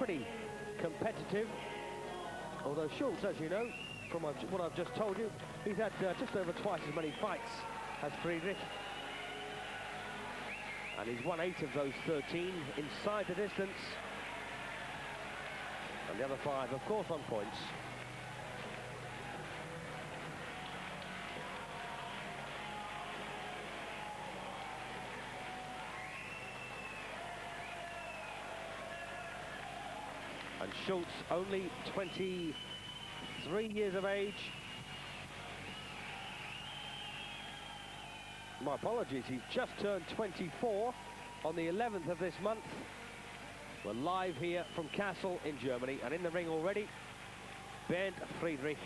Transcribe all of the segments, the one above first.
pretty competitive. Although Schulz, as you know, from what I've just told you, he's had just over twice as many fights as Friedrich. And he's won 8 of those 13 inside the distance. And the other 5, of course, on points. And Schulz, only 23 years of age. My apologies, he's just turned 24 on the 11th of this month. We're live here from Kassel in Germany, and in the ring already, Bernd Friedrich.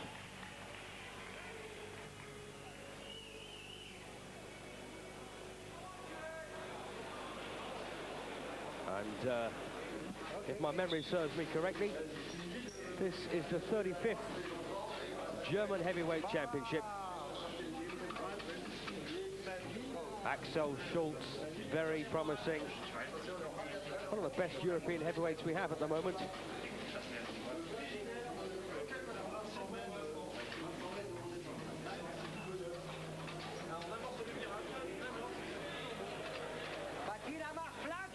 And if my memory serves me correctly, this is the 35th German Heavyweight Championship. Axel Schulz, very promising. One of the best European heavyweights we have at the moment.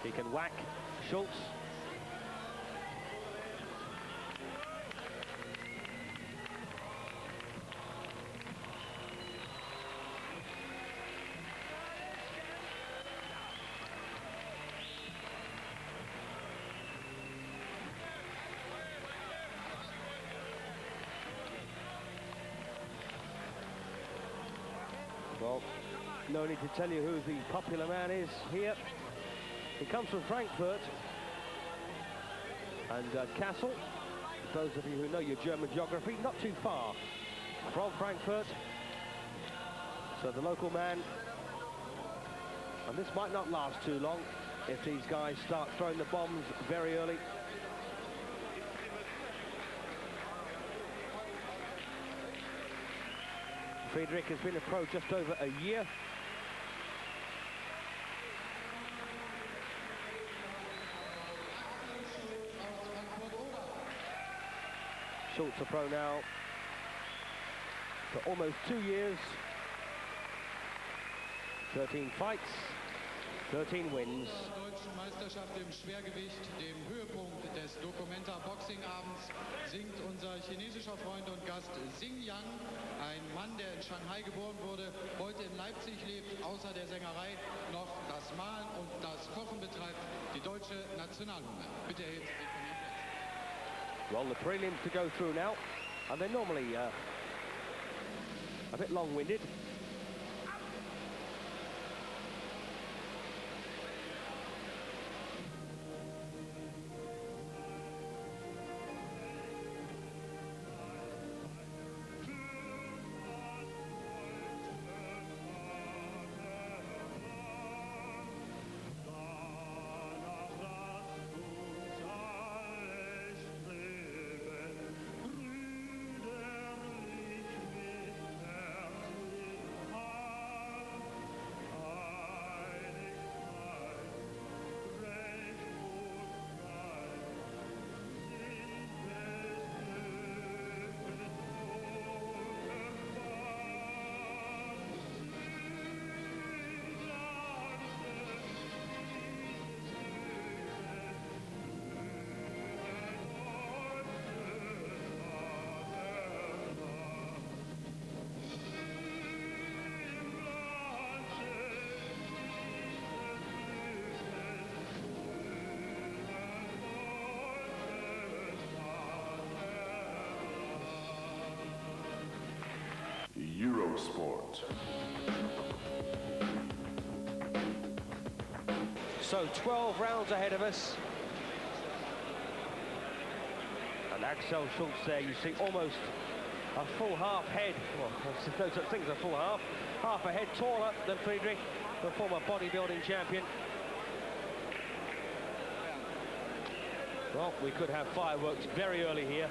He can whack, Schulz. Well, no need to tell you who the popular man is here. He comes from Frankfurt and Kassel. Those of you who know your German geography, not too far from Frankfurt. So the local man, and this might not last too long if these guys start throwing the bombs very early. Friedrich has been a pro just over a year. Schulz a pro now for almost 2 years. 13 fights, 13 wins. Deutschen Meisterschaft im Schwergewicht, dem Höhepunkt des Documenta Boxing Abends, singt unser chinesischer Freund und Gast Xing Yang, ein Mann, der in Shanghai geboren wurde, heute in Leipzig lebt, außer der Sängerei noch das Malen und das Kochen betreibt, die deutsche Nationalhymne. Bitte erhebt sich von Ihrem Platz. Well, the prelims to go through now, and they're normally a bit long-winded. Eurosport. So 12 rounds ahead of us. And Axel Schulz there, you see almost a full half head. Well, there's no such thing as a full half. Half a head taller than Friedrich, the former bodybuilding champion. Well, we could have fireworks very early here.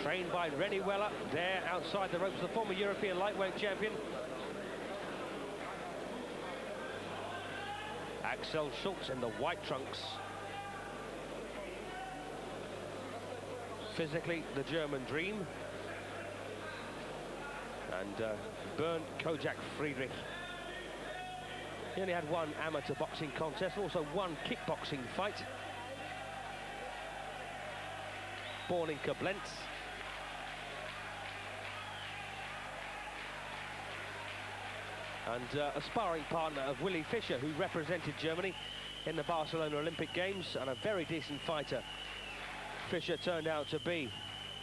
Trained by Rennie Weller, there outside the ropes, the former European lightweight champion. Axel Schulz in the white trunks. physically the German dream. And Bernd Friedrich. He only had one amateur boxing contest, also one kickboxing fight. Born in Koblenz. And a sparring partner of Willi Fischer, who represented Germany in the Barcelona Olympic Games, and a very decent fighter Fischer turned out to be.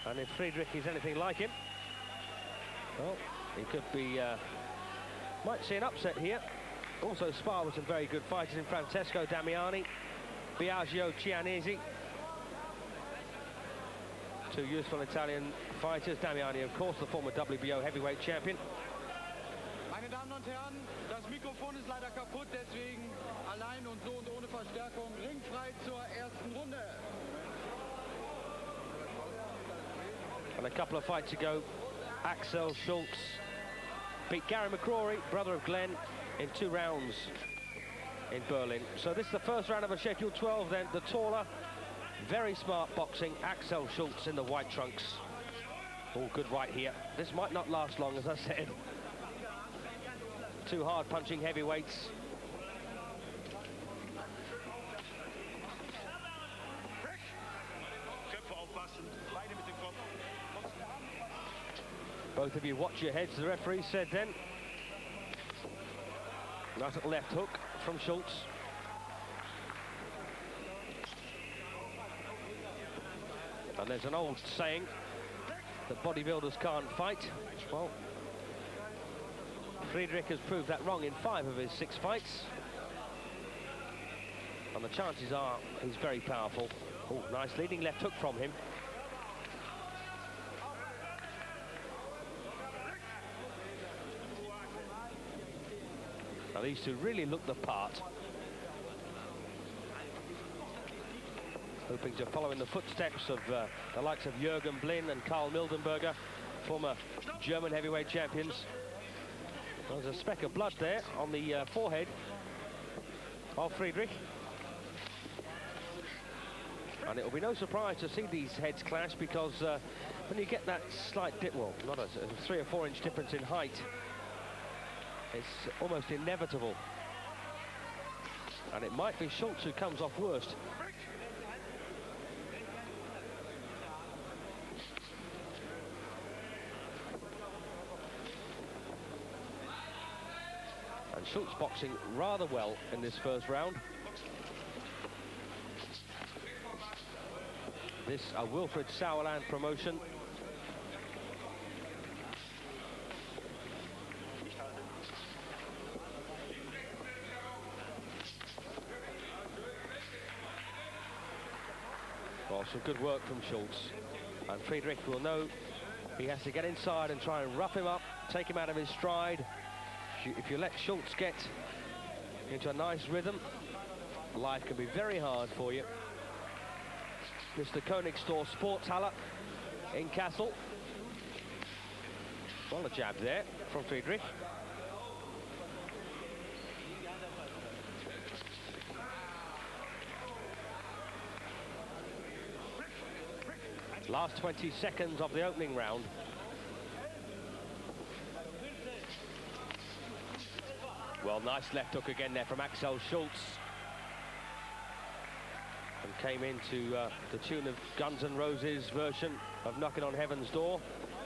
And if Friedrich is anything like him, well, he could be, might see an upset here. Also spar with some very good fighters in Francesco Damiani, Biagio Cianesi. Two useful Italian fighters. Damiani, of course, the former WBO heavyweight champion. Meine Damen und Herren, das Mikrofon ist leider kaputt, deswegen allein und so und ohne Verstärkung ringfrei zur ersten Runde. And a couple of fights ago, Axel Schulz beat Gary McCrory, brother of Glenn, in 2 rounds in Berlin. So this is the first round of a scheduled 12 then. The taller, very smart boxing, Axel Schulz in the white trunks. All good white here. This might not last long, as I said. 2 hard punching heavyweights. Both of you watch your heads, the referee said then. Nice little left hook from Schulz. And there's an old saying that bodybuilders can't fight. Well, Friedrich has proved that wrong in 5 of his 6 fights. And the chances are he's very powerful. Oh, nice leading left hook from him. Now these two really look the part. Hoping to follow in the footsteps of the likes of Jürgen Blin and Karl Mildenberger, former German heavyweight champions. Well, there's a speck of blood there on the forehead of Friedrich. And it will be no surprise to see these heads clash, because when you get that slight dip, well, not a 3 or 4 inch difference in height, it's almost inevitable. And it might be Schulz who comes off worst. And Schulz boxing rather well in this first round. This a Wilfred Sauerland promotion. Well, some good work from Schulz. And Friedrich will know he has to get inside and try and rough him up, take him out of his stride. If you let Schulz get into a nice rhythm, life can be very hard for you. Mr. Königstor Sportshalle in Kassel. Well, a jab there from Friedrich. Last 20 seconds of the opening round. Well, nice left hook again there from Axel Schulz. And came into the tune of Guns N' Roses' version of Knocking on Heaven's Door.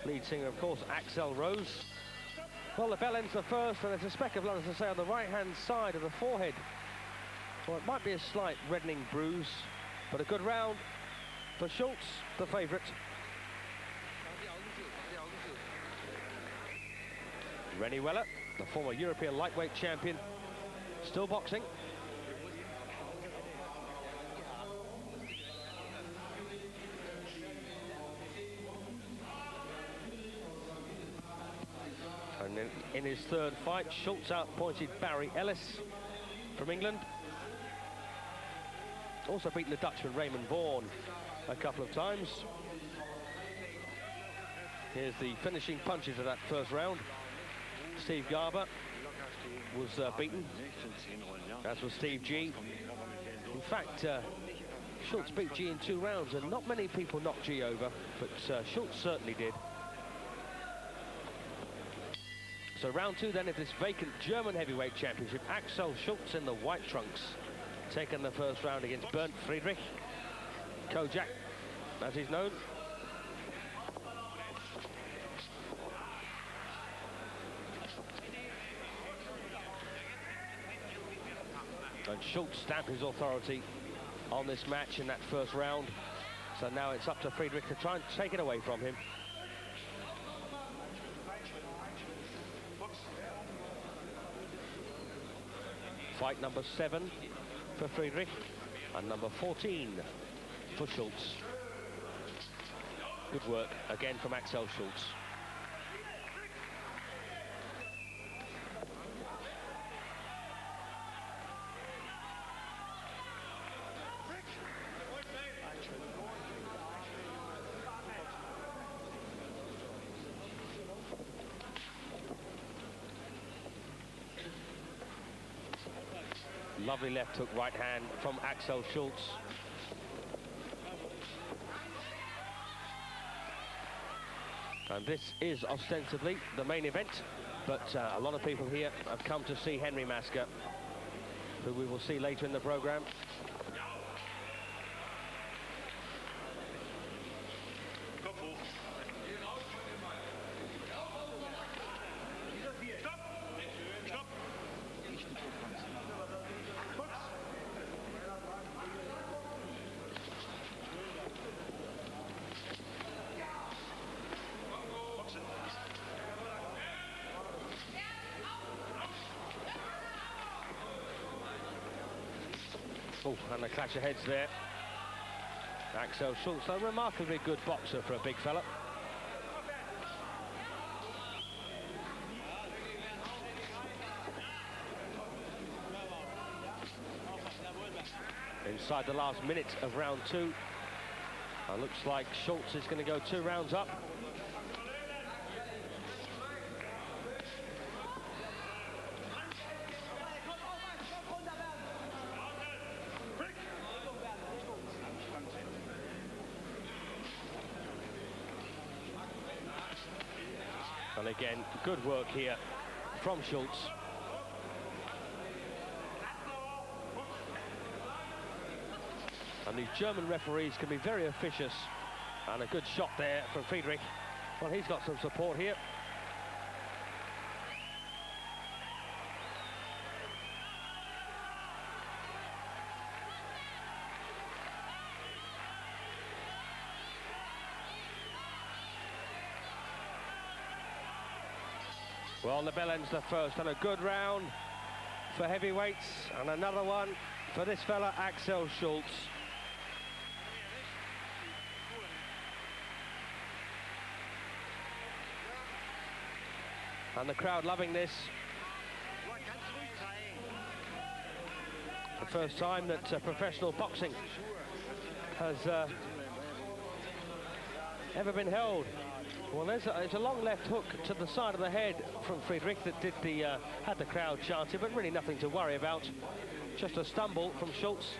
Lead singer, of course, Axl Rose. Well, the bell ends the first, and there's a speck of blood, as I say, on the right-hand side of the forehead. Well, it might be a slight reddening bruise, but a good round for Schulz, the favourite. Rennie Weller, the former European lightweight champion, still boxing. And in his third fight, Schulz outpointed Barry Ellis from England. Also beaten the Dutchman Raymond Vaughan a couple of times. Here's the finishing punches of that first round. Steve Garber was beaten, as was Steve G. In fact, Schulz beat G in 2 rounds, and not many people knocked G over, but Schulz certainly did. So round 2 then of this vacant German heavyweight championship. Axel Schulz in the white trunks, taking the first round against Bernd Friedrich. Kojak, as he's known. And Schulz stamped his authority on this match in that first round. So now it's up to Friedrich to try and take it away from him. Fight number 7 for Friedrich and number 14 for Schulz. Good work again from Axel Schulz. Lovely left hook right hand from Axel Schulz. And this is ostensibly the main event, but a lot of people here have come to see Henry Masker, who we will see later in the program. Oh, and a clash of heads there. Axel Schulz, a remarkably good boxer for a big fella. Inside the last minute of round 2. Looks like Schulz is going to go 2 rounds up. And again, good work here from Schulz. And these German referees can be very officious. And a good shot there from Friedrich. Well, he's got some support here. Well, the bell ends the first, and a good round for heavyweights, and another one for this fella, Axel Schulz. And the crowd loving this. The first time that professional boxing has ever been held. Well, there's a long left hook to the side of the head from Friedrich that did had the crowd chanting, but really nothing to worry about. Just a stumble from Schulz.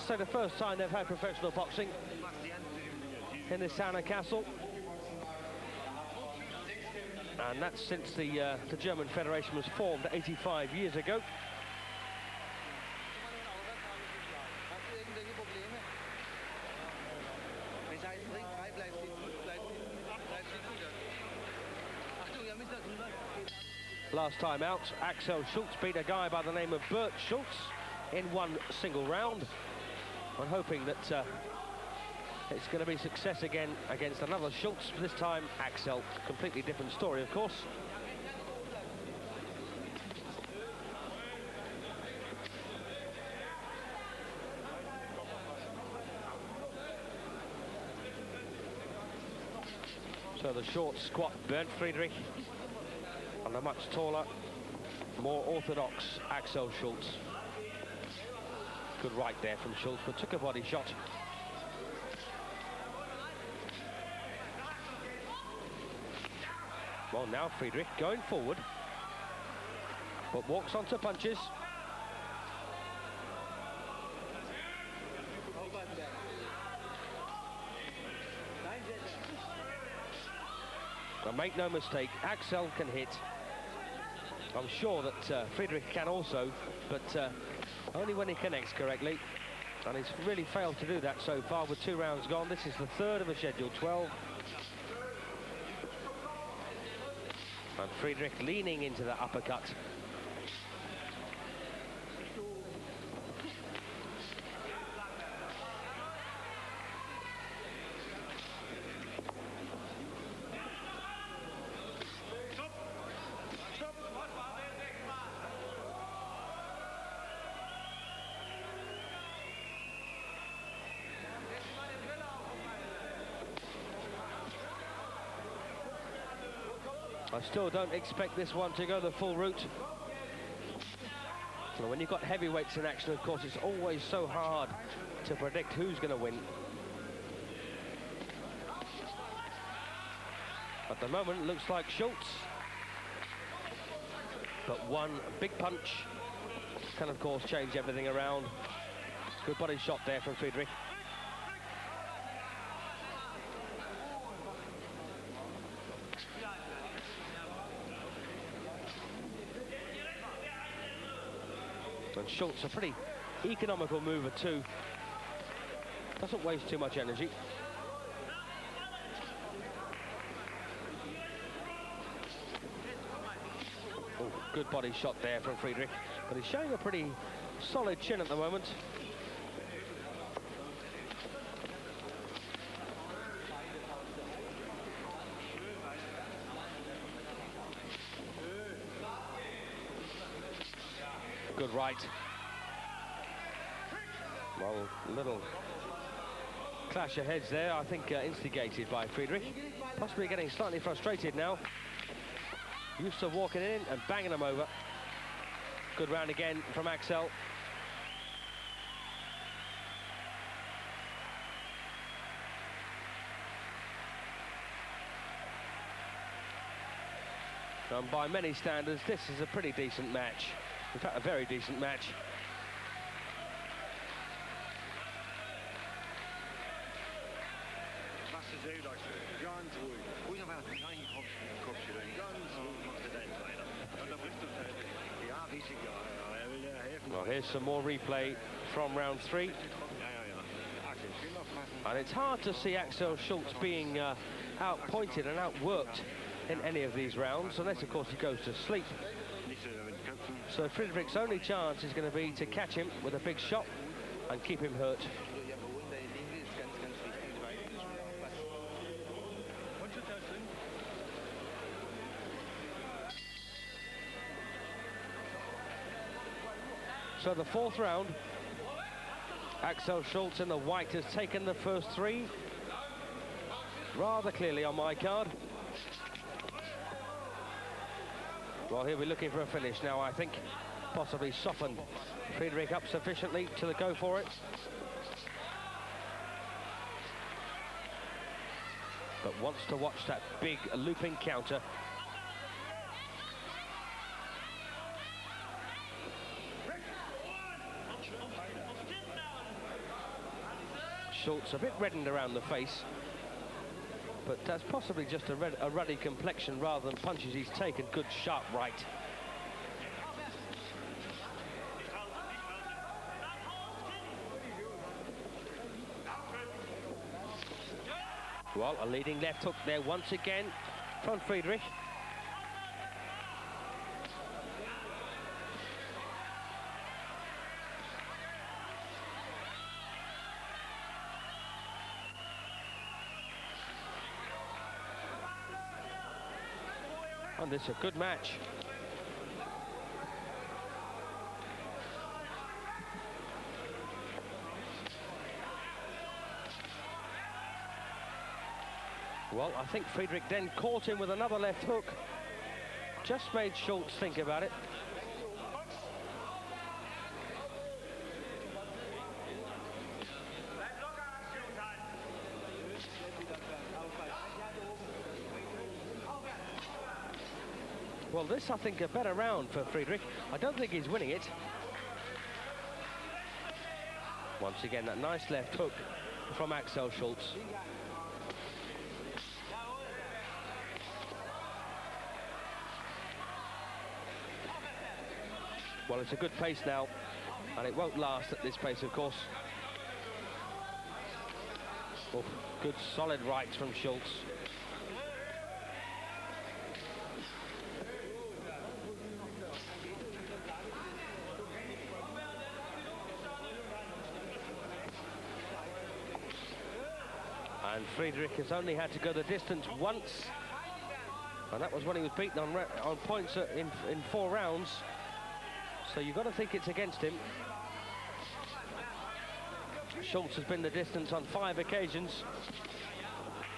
So the first time they've had professional boxing in this town and castle. And that's since the German Federation was formed 85 years ago. Last time out, Axel Schulz beat a guy by the name of Bernd Schulz in 1 single round. I'm hoping that it's going to be success again against another Schulz, this time Axel. Completely different story, of course. So the short, squat Bernd Friedrich, and a much taller, more orthodox Axel Schulz. Good right there from Schulz, but took a body shot. Well, now Friedrich going forward, but walks onto punches. And make no mistake, Axel can hit. I'm sure that Friedrich can also, but only when he connects correctly. And he's really failed to do that so far with 2 rounds gone. This is the third of a scheduled 12. And Friedrich leaning into the uppercut. I still don't expect this one to go the full route. Well, when you've got heavyweights in action, of course, it's always so hard to predict who's going to win. At the moment, it looks like Schulz. But one big punch can, of course, change everything around. Good body shot there from Friedrich. And Schulz, a pretty economical mover too. Doesn't waste too much energy. Oh, good body shot there from Friedrich. But he's showing a pretty solid chin at the moment. Good right. Well, little clash of heads there, I think instigated by Friedrich. Possibly getting slightly frustrated now. Used to walking in and banging them over. Good round again from Axel. And by many standards, this is a pretty decent match. In fact, a very decent match. Well, here's some more replay from round 3. And it's hard to see Axel Schulz being outpointed and outworked in any of these rounds, unless, of course, he goes to sleep. So Friedrich's only chance is going to be to catch him with a big shot and keep him hurt. So the 4th round, Axel Schulz in the white has taken the first 3 rather clearly on my card. Well, he'll be looking for a finish now, I think. Possibly soften Friedrich up sufficiently to go for it. But wants to watch that big looping counter. Schulz a bit reddened around the face. But that's possibly just a ruddy complexion rather than punches he's taken. Good sharp right. Well, a leading left hook there once again from Friedrich. And this is a good match. Well, I think Friedrich then caught him with another left hook. Just made Schulz think about it. Well, this, I think, a better round for Friedrich. I don't think he's winning it. Once again, that nice left hook from Axel Schulz. Well, it's a good pace now, and it won't last at this pace, of course. Oh, good solid rights from Schulz. And Friedrich has only had to go the distance once, and that was when he was beaten on points in 4 rounds. So you've got to think it's against him. Schulz has been the distance on 5 occasions.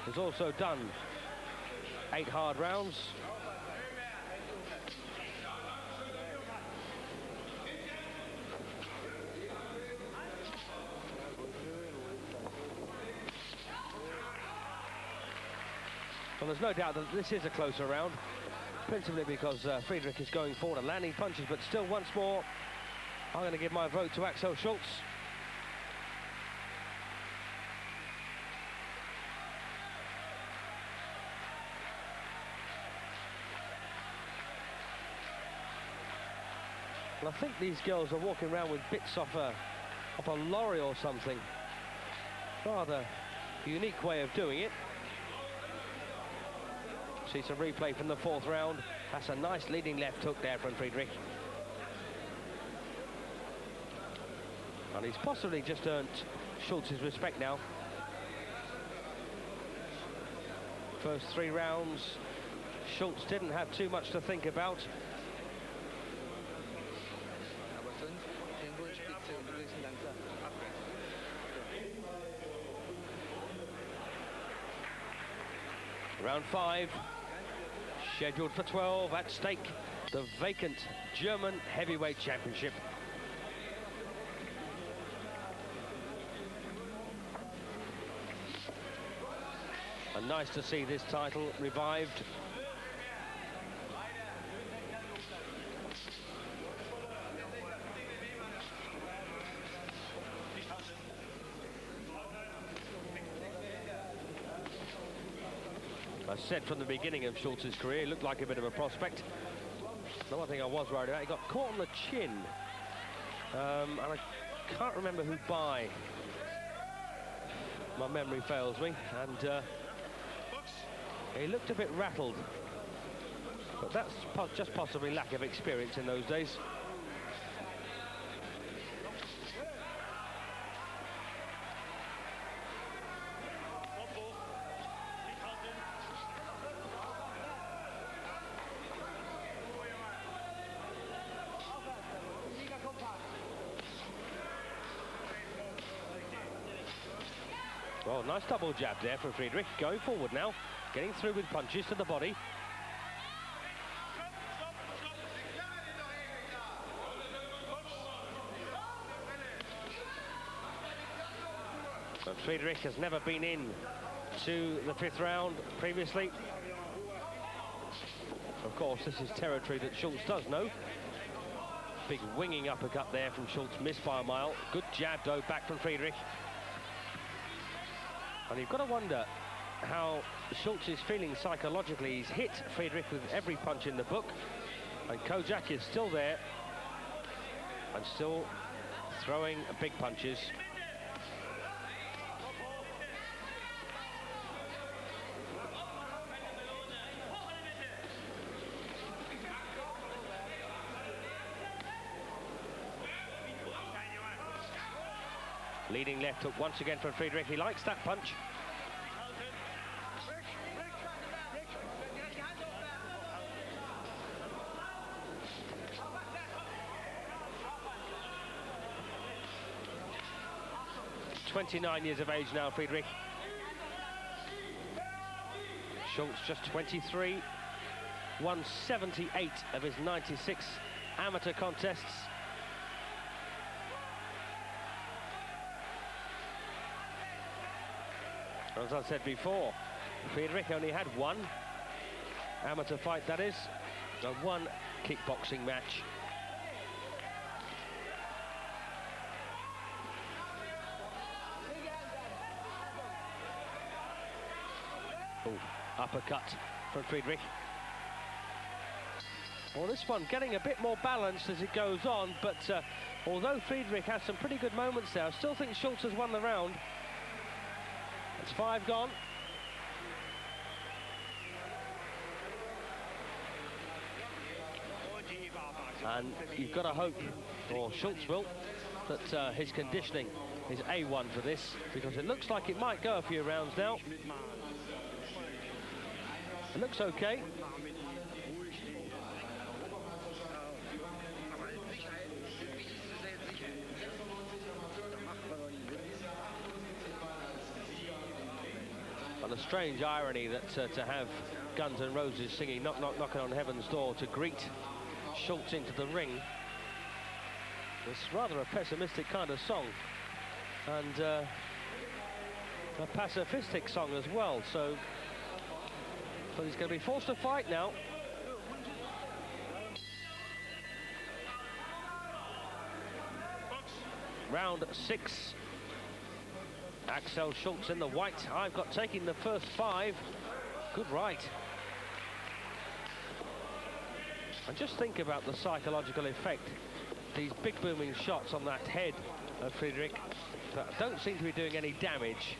He's also done 8 hard rounds. Well, there's no doubt that this is a closer round, principally because Friedrich is going forward and landing punches, but still, once more, I'm going to give my vote to Axel Schulz. Well, I think these girls are walking around with bits off a lorry or something. Rather unique way of doing it. See some replay from the 4th round. That's a nice leading left hook there from Friedrich. And he's possibly just earned Schulz's respect now. First 3 rounds, Schulz didn't have too much to think about. Round 5, scheduled for 12, at stake, the vacant German heavyweight championship. And nice to see this title revived. I said from the beginning of Schulz's career, he looked like a bit of a prospect. The one thing I was worried about, he got caught on the chin. And I can't remember who by. My memory fails me. And he looked a bit rattled. But that's just possibly lack of experience in those days. Well, nice double jab there from Friedrich. Going forward now, getting through with punches to the body. But Friedrich has never been in to the 5th round previously. Of course, this is territory that Schulz does know. Big winging uppercut there from Schulz, missed by a mile. Good jab, though, back from Friedrich. And you've got to wonder how Schulz is feeling psychologically. He's hit Friedrich with every punch in the book, and Kojak is still there and still throwing big punches. Leading left hook once again from Friedrich. He likes that punch. ...29 years of age now, Friedrich. Schulz just 23. Won 78 of his 96 amateur contests. As I said before, Friedrich only had 1 amateur fight, that is, and 1 kickboxing match. Oh, uppercut from Friedrich. Well, this one getting a bit more balanced as it goes on, but although Friedrich has some pretty good moments there, I still think Schulz has won the round. It's 5 gone. And you've got to hope, or Schulz will, that his conditioning is A1 for this, because it looks like it might go a few rounds now. It looks okay. And a strange irony that to have Guns N' Roses singing Knock Knock Knocking on Heaven's Door to greet Schulz into the ring. It's rather a pessimistic kind of song, and a pacifistic song as well, so he's going to be forced to fight now. Round 6. Axel Schulz in the white. I've got taking the first 5. Good right. And just think about the psychological effect. These big booming shots on that head of Friedrich that don't seem to be doing any damage.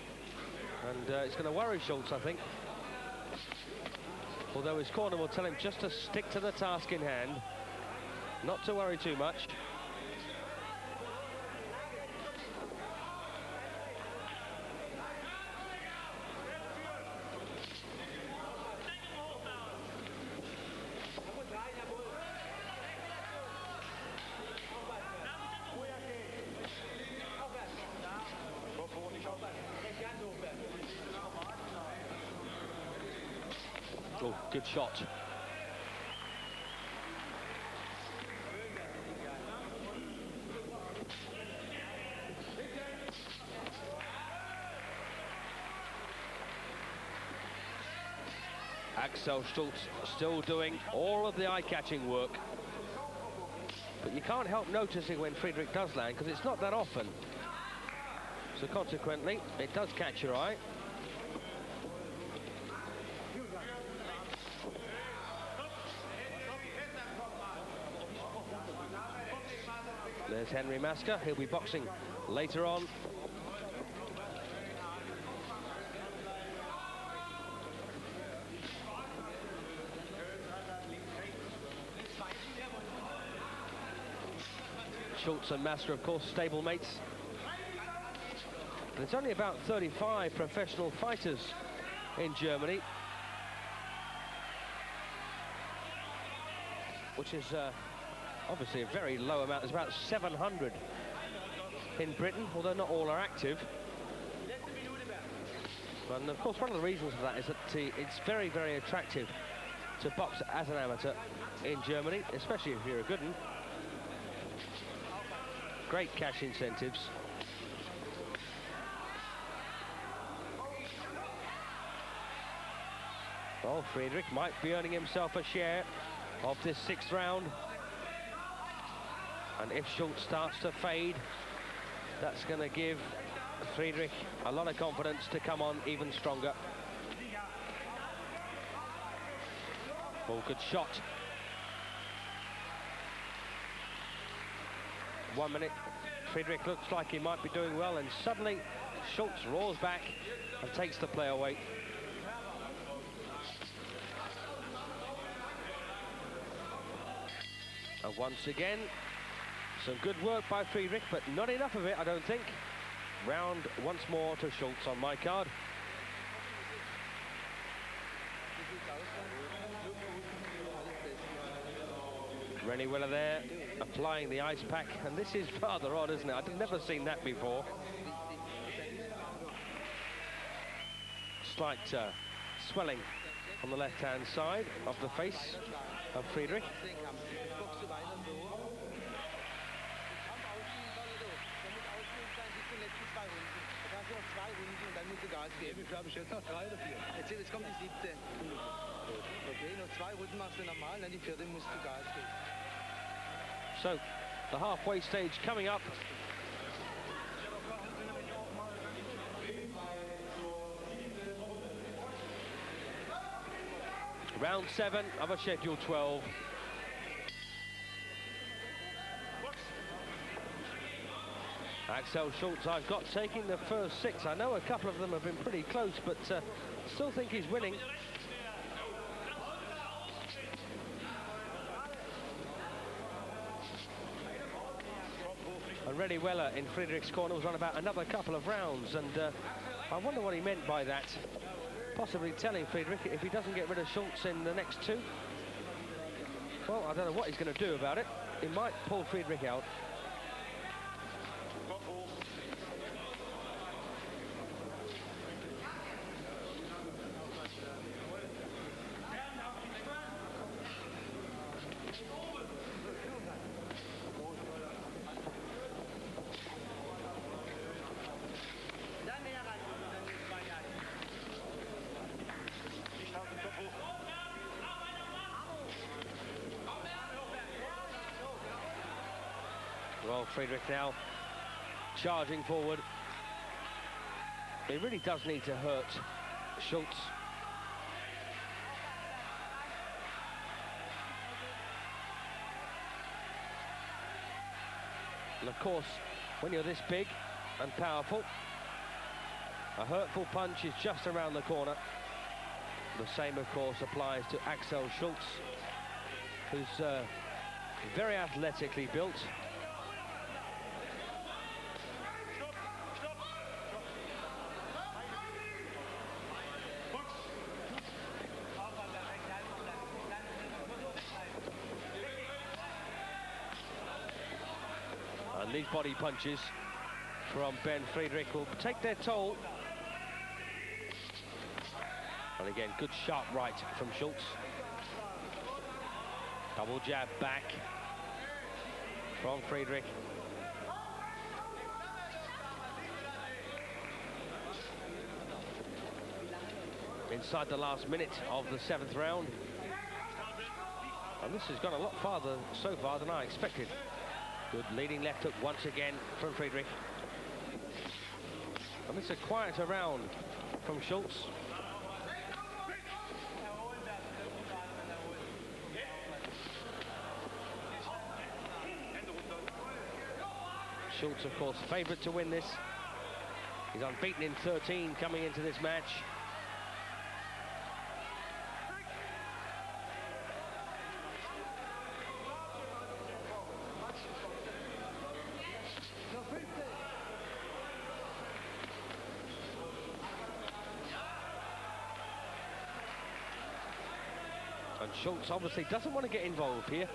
And it's going to worry Schulz, I think. Although his corner will tell him just to stick to the task in hand, not to worry too much. Oh, good shot. Axel Schulz still doing all of the eye-catching work. But you can't help noticing when Friedrich does land, because it's not that often. So consequently, it does catch your eye. There's Henry Masker. He'll be boxing later on. Schulz and Masker, of course, stablemates. And it's only about 35 professional fighters in Germany, which is obviously a very low amount. There's about 700 in Britain, although not all are active. And of course, one of the reasons for that is that it's very, very attractive to box as an amateur in Germany, especially if you're a good one. Great cash incentives. Well, Friedrich might be earning himself a share of this 6th round. And if Schulz starts to fade, that's going to give Friedrich a lot of confidence to come on even stronger. Oh, good shot. 1 minute. Friedrich looks like he might be doing well, and suddenly Schulz roars back and takes the play away. And once again, some good work by Friedrich, but not enough of it, I don't think. Round once more to Schulz on my card. Rennie Willer there, applying the ice pack, and this is rather odd, isn't it? I've never seen that before. Slight swelling on the left-hand side of the face of Friedrich. So, the halfway stage coming up. Round 7 of a schedule 12. Axel Schulz, I've got taking the first 6. I know a couple of them have been pretty close, but still think he's winning. And Reddy Weller in Friedrich's corner was on about another couple of rounds, and I wonder what he meant by that. Possibly telling Friedrich if he doesn't get rid of Schulz in the next 2, well, I don't know what he's going to do about it. He might pull Friedrich out. Well, Friedrich now charging forward. He really does need to hurt Schulz. And of course, when you're this big and powerful, a hurtful punch is just around the corner. The same, of course, applies to Axel Schulz, who's very athletically built. And these body punches from Bernd Friedrich will take their toll. And again, good sharp right from Schulz. Double jab back from Friedrich. Inside the last minute of the 7th round. And this has gone a lot farther so far than I expected. Good leading left hook once again from Friedrich. And this is a quieter round from Schulz. Schulz, of course, favourite to win this. He's unbeaten in 13 coming into this match. And Schulz obviously doesn't want to get involved here.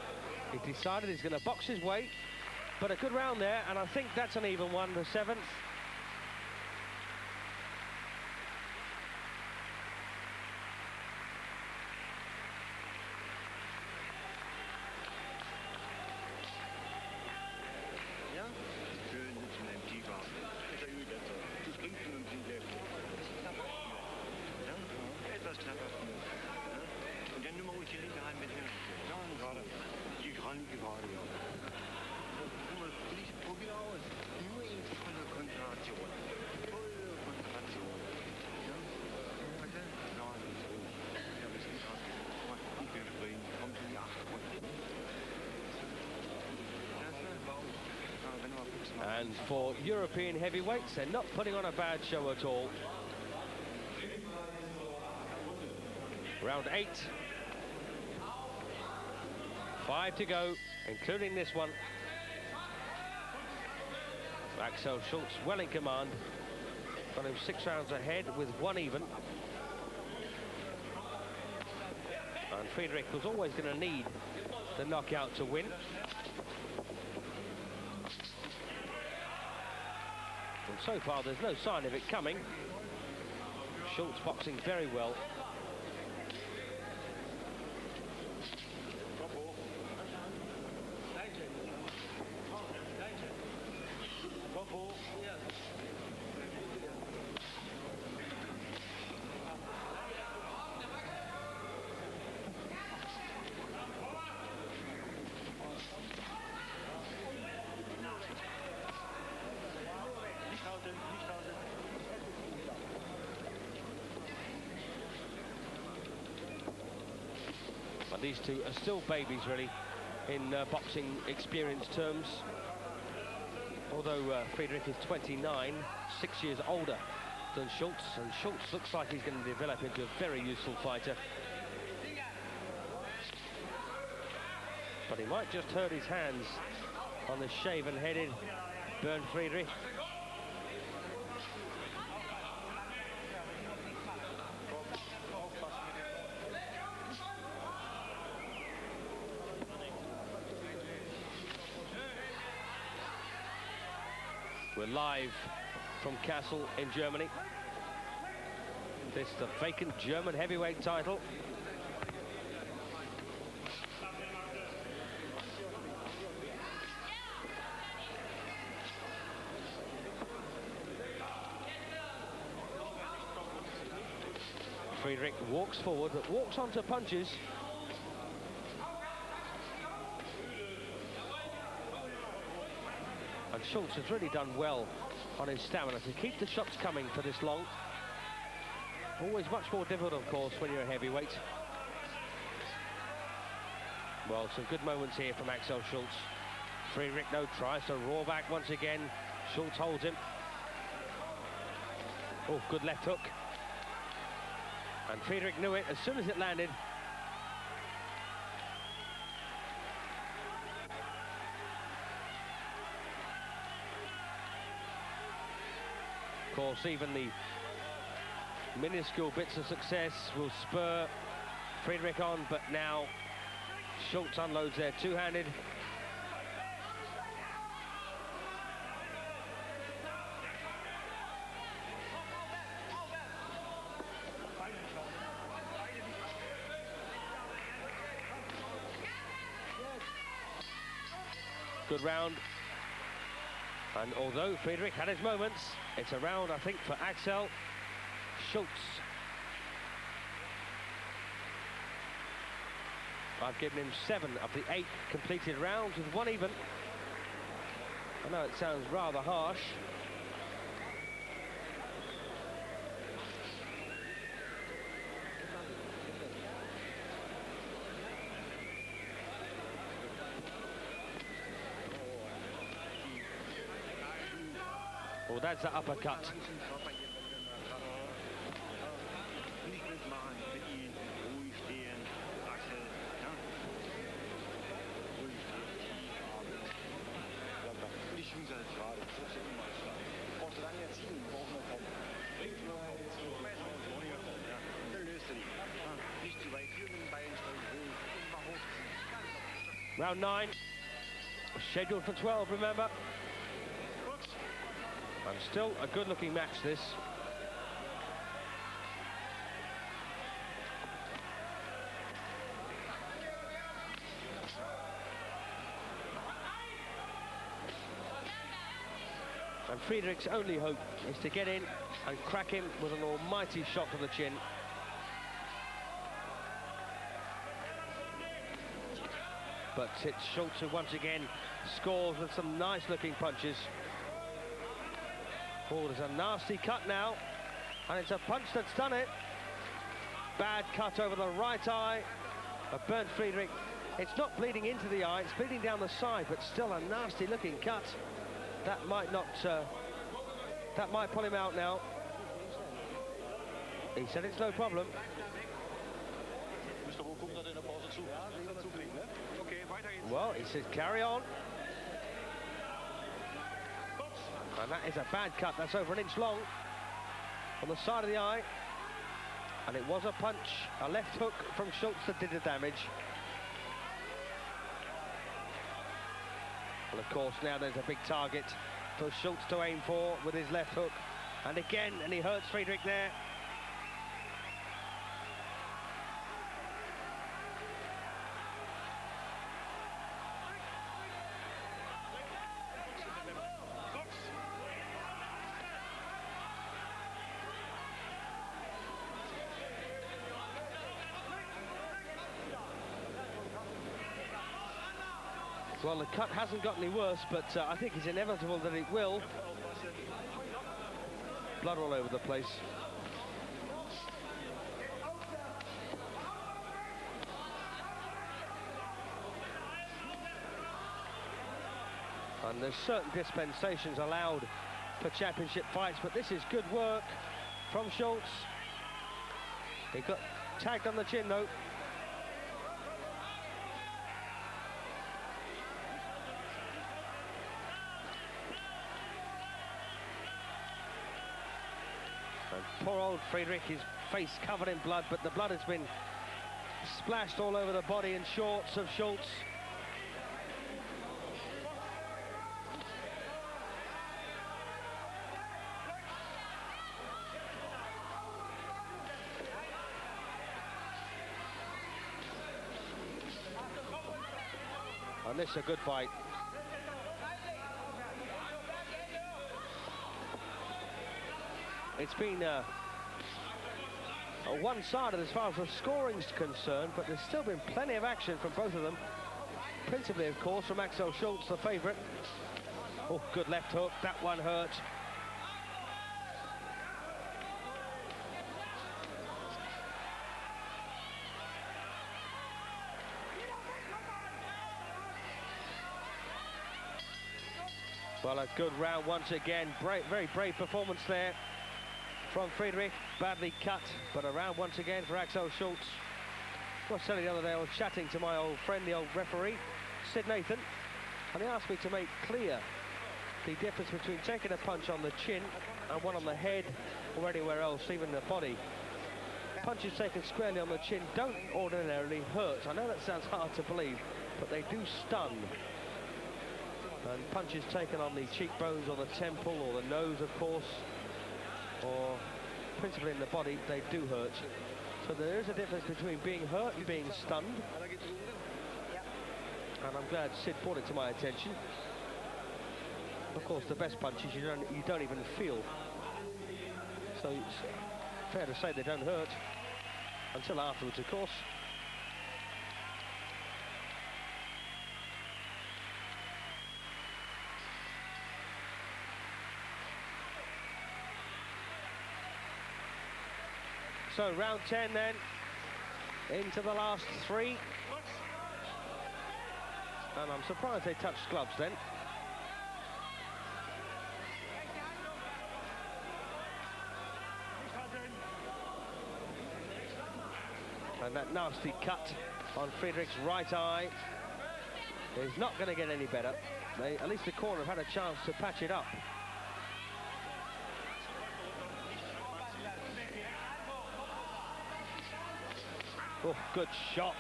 He decided he's going to box his way. But a good round there, and I think that's an even one, the 7th. And for European heavyweights, they're not putting on a bad show at all. Round 8. 5 to go, including this one. Axel Schulz well in command. Got him 6 rounds ahead with 1 even. And Friedrich was always going to need the knockout to win. And so far, there's no sign of it coming. Schulz boxing very well. But these two are still babies, really, in boxing experience terms. Although Friedrich is 29, 6 years older than Schulz, and Schulz looks like he's going to develop into a very useful fighter. But he might just hurt his hands on the shaven-headed Bernd Friedrich. We're live from Kassel in Germany. This is the vacant German heavyweight title. Friedrich walks forward, but walks onto punches. And Schulz has really done well on his stamina to keep the shots coming for this long. Always much more difficult, of course, when you're a heavyweight. Well, some good moments here from Axel Schulz. Friedrich, though, tries to roar back once again. Schulz holds him. Oh, good left hook. And Friedrich knew it as soon as it landed. Of course, even the minuscule bits of success will spur Friedrich on, but now Schulz unloads there two-handed. Good round. And although Friedrich had his moments, it's a round, I think, for Axel Schulz. I've given him 7 of the 8 completed rounds with 1 even. I know it sounds rather harsh. Well, that's the uppercut. Round 9, scheduled for 12, remember. And still a good-looking match, this. And Friedrich's only hope is to get in and crack him with an almighty shot to the chin. But it's Schulz who once again scores with some nice-looking punches. Oh, there's a nasty cut now, and it's a punch that's done it. Bad cut over the right eye of Bernd Friedrich. It's not bleeding into the eye, it's bleeding down the side, but still a nasty-looking cut. That might not, that might pull him out now. He said it's no problem. Well, he said carry on. And that is a bad cut. That's over 1 inch long on the side of the eye. And it was a punch, a left hook from Schulz that did the damage. Well, of course, now there's a big target for Schulz to aim for with his left hook. And again, and he hurts Friedrich there. Well, the cut hasn't got any worse, but I think it's inevitable that it will. Blood all over the place. And there's certain dispensations allowed for championship fights, but this is good work from Schulz. He got tagged on the chin, though. And poor old Friedrich, his face covered in blood, but the blood has been splashed all over the body and shorts of Schulz. And this is a good fight. It's been one-sided as far as the scoring's concerned, but there's still been plenty of action from both of them. Principally, of course, from Axel Schulz, the favourite. Oh, good left hook. That one hurt. Well, a good round once again. Very brave performance there from Friedrich. Badly cut, but a round once again for Axel Schulz. I was telling the other day, I was chatting to my old friend, the old referee, Sid Nathan, and he asked me to make clear the difference between taking a punch on the chin and one on the head or anywhere else, even the body. Punches taken squarely on the chin don't ordinarily hurt. I know that sounds hard to believe, but they do stun. And punches taken on the cheekbones or the temple or the nose, of course, or principally in the body, they do hurt. So there is a difference between being hurt and being stunned. And I'm glad Sid brought it to my attention. Of course, the best punches you don't even feel. So it's fair to say they don't hurt until afterwards, of course. So round 10 then, into the last three. And I'm surprised they touched gloves then. And that nasty cut on Friedrich's right eye is not going to get any better. At least the corner have had a chance to patch it up. Oh, good shot.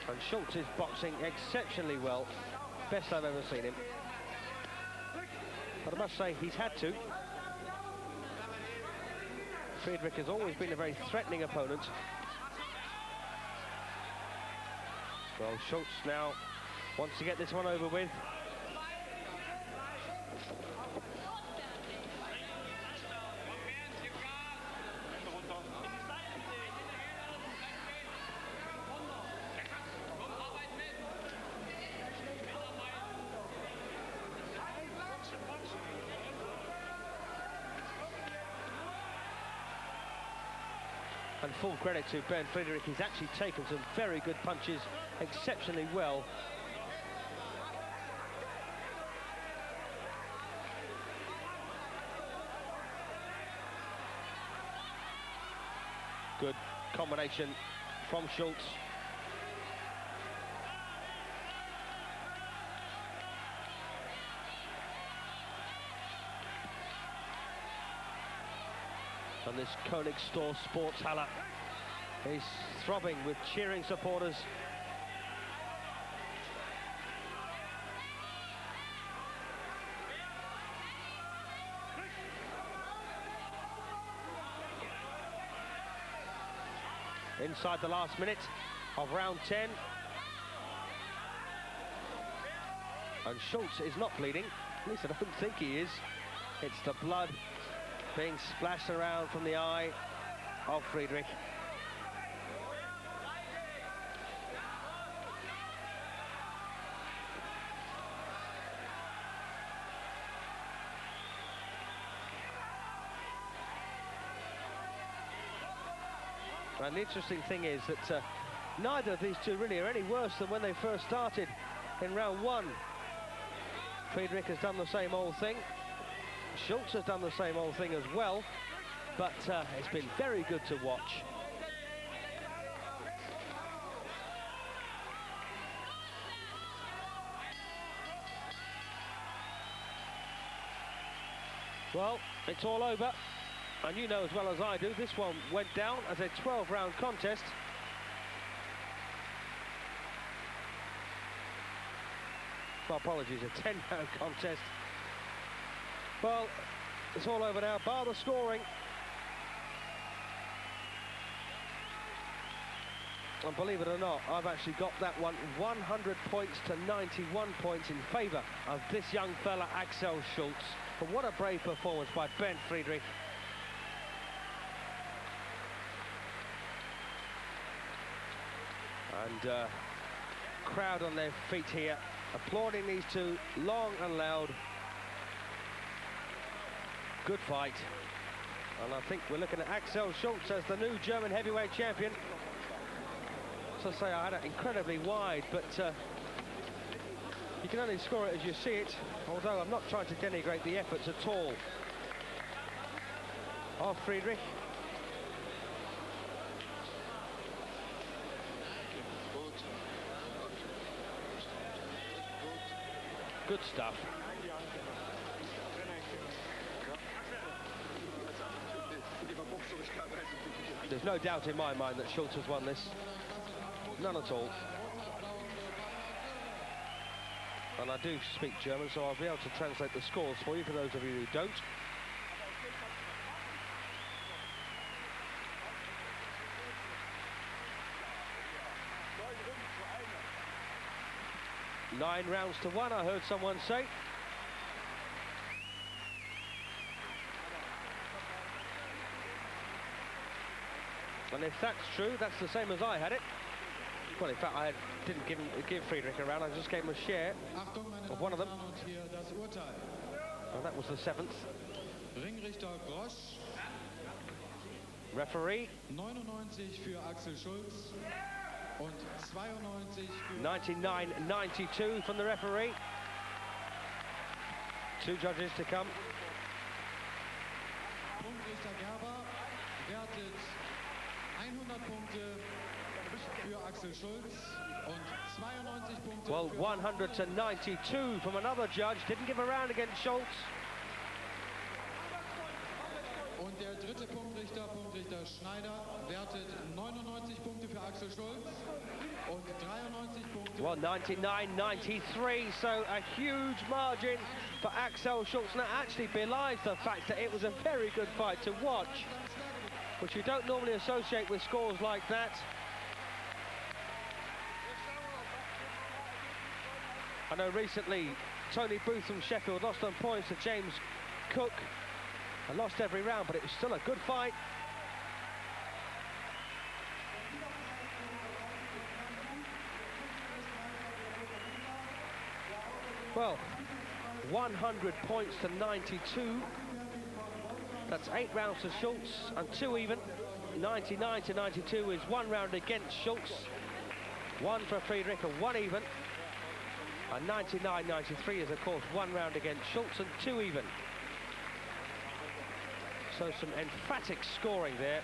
And Schulz is boxing exceptionally well. Best I've ever seen him. But I must say, he's had to. Friedrich has always been a very threatening opponent. Well, Schulz now wants to get this one over with. And full credit to Bernd Friedrich, he's actually taken some very good punches exceptionally well. Good combination from Schulz. And this Königstor Sportshalle is throbbing with cheering supporters. Inside the last minute of round 10. And Schulz is not bleeding, at least I don't think he is. It's the blood being splashed around from the eye of Friedrich. And the interesting thing is that neither of these two really are any worse than when they first started in round 1. Friedrich has done the same old thing. Schulz has done the same old thing as well, but it's been very good to watch. Well, it's all over, and you know as well as I do, this one went down as a 12-round contest. Well, apologies, a 10-round contest. Well, it's all over now, bar the scoring. And believe it or not, I've actually got that one 100 points to 91 points in favour of this young fella, Axel Schulz. But what a brave performance by Bernd Friedrich. And crowd on their feet here, applauding these two long and loud. Good fight. And I think we're looking at Axel Schulz as the new German heavyweight champion. As I say, I had it incredibly wide, but you can only score it as you see it, although I'm not trying to denigrate the efforts at all of Friedrich. Good stuff. There's no doubt in my mind that Schulz has won this. None at all. And I do speak German, so I'll be able to translate the scores for you, for those of you who don't. Nine rounds to one, I heard someone say. And if that's true, that's the same as I had it. Well, in fact, I didn't give Friedrich a round, I just gave him a share of one of them. And that was the 7th. Referee. 99-92 from the referee. Two judges to come. Well, 100 to 92 from another judge. Didn't give a round against Schulz. Und der dritte Punktrichter, Punktrichter Schneider, wertet 99 Punkte für Axel Schulz und 93 Punkte. Well, 99-93, so a huge margin for Axel Schulz. Now, actually belies the fact that it was a very good fight to watch, which you don't normally associate with scores like that. I know recently Tony Booth from Sheffield lost on points to James Cook and lost every round, but it was still a good fight. Well, 100 points to 92. That's 8 rounds to Schulz and 2 even. 99 to 92 is 1 round against Schulz, 1 for Friedrich and 1 even. And 99-93 is, of course, 1 round against Schulz and 2 even. So some emphatic scoring there.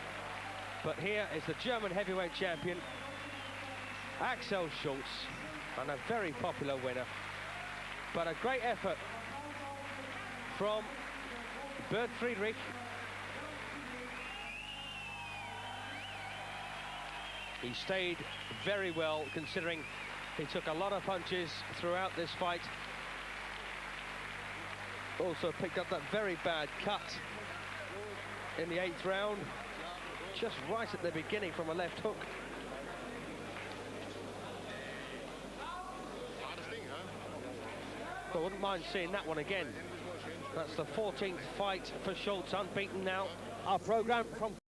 But here is the German heavyweight champion, Axel Schulz, and a very popular winner. But a great effort from Bernd Friedrich. He stayed very well, considering he took a lot of punches throughout this fight. Also picked up that very bad cut in the 8th round, just right at the beginning from a left hook. I wouldn't mind seeing that one again. That's the 14th fight for Schulz, unbeaten now. Our programme from